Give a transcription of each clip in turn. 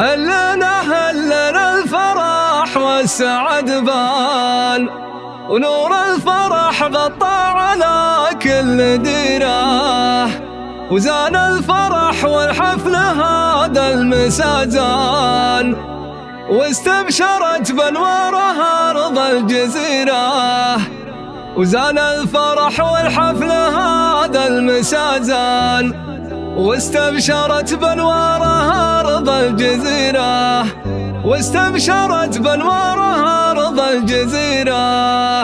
هلنا الفرح والسعد بان، ونور الفرح غطى على كل ديره، وزان الفرح والحفل هذا المساء زان، واستبشرت بانوارها ارض الجزيره، وزان الفرح والحفل هذا المساء زان، واستبشرت بانوارها ارض الجزيره، واستبشرت بانوارها ارض الجزيره.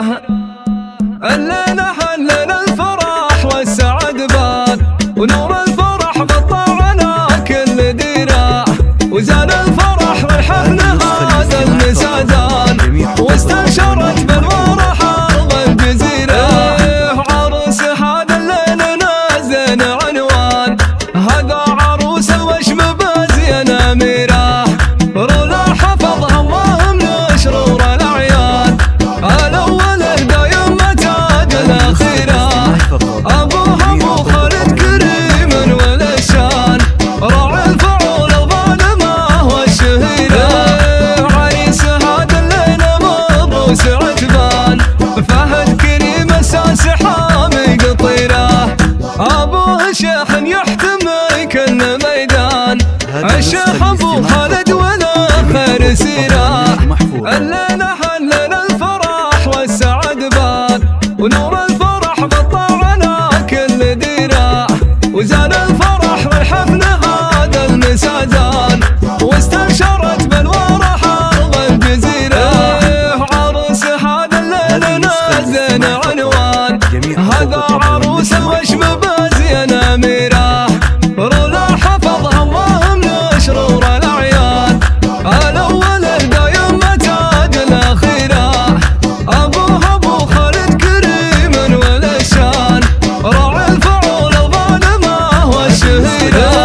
هلنا الفرح والسعد بان، ونور الفرح غطى على كل ديره، وزان الفرح والحفل هذا المساء زان، واستبشرت بانوارها ارض الجزيره. عروس هذا الليل نازل عنوان، هذا عروس الوشم بازين اميره، رولا حفظها الله من شرور الاعيان، الاول دايم تاج الاخيره، ابوها ابو خالد كريم والشان، راعي الفعول الظالمه والشهيره. عريس هذا الليل مبروس عتبان، فهد كريم اساس حامي قطيره، ابوه شيخ يحتمي كل ميدان، الشيخ ابو خالد ولا خير سيره. هلنا الفرح والسعد بان، ونور الفرح غطى على كل ديره، وزان الفرح والحفل هذا المساء زان، واستبشرت بانوارها ارض الجزيره. عروس هذا الليل نازل عنوان، هذا عروس الوشم بازين اميره، رولا حفظها الله من شرور الاعيان، الاول دايم تاج الاخيره، ابوها ابو خالد كريم والشان، راعي الفعول الظالمه والشهيره.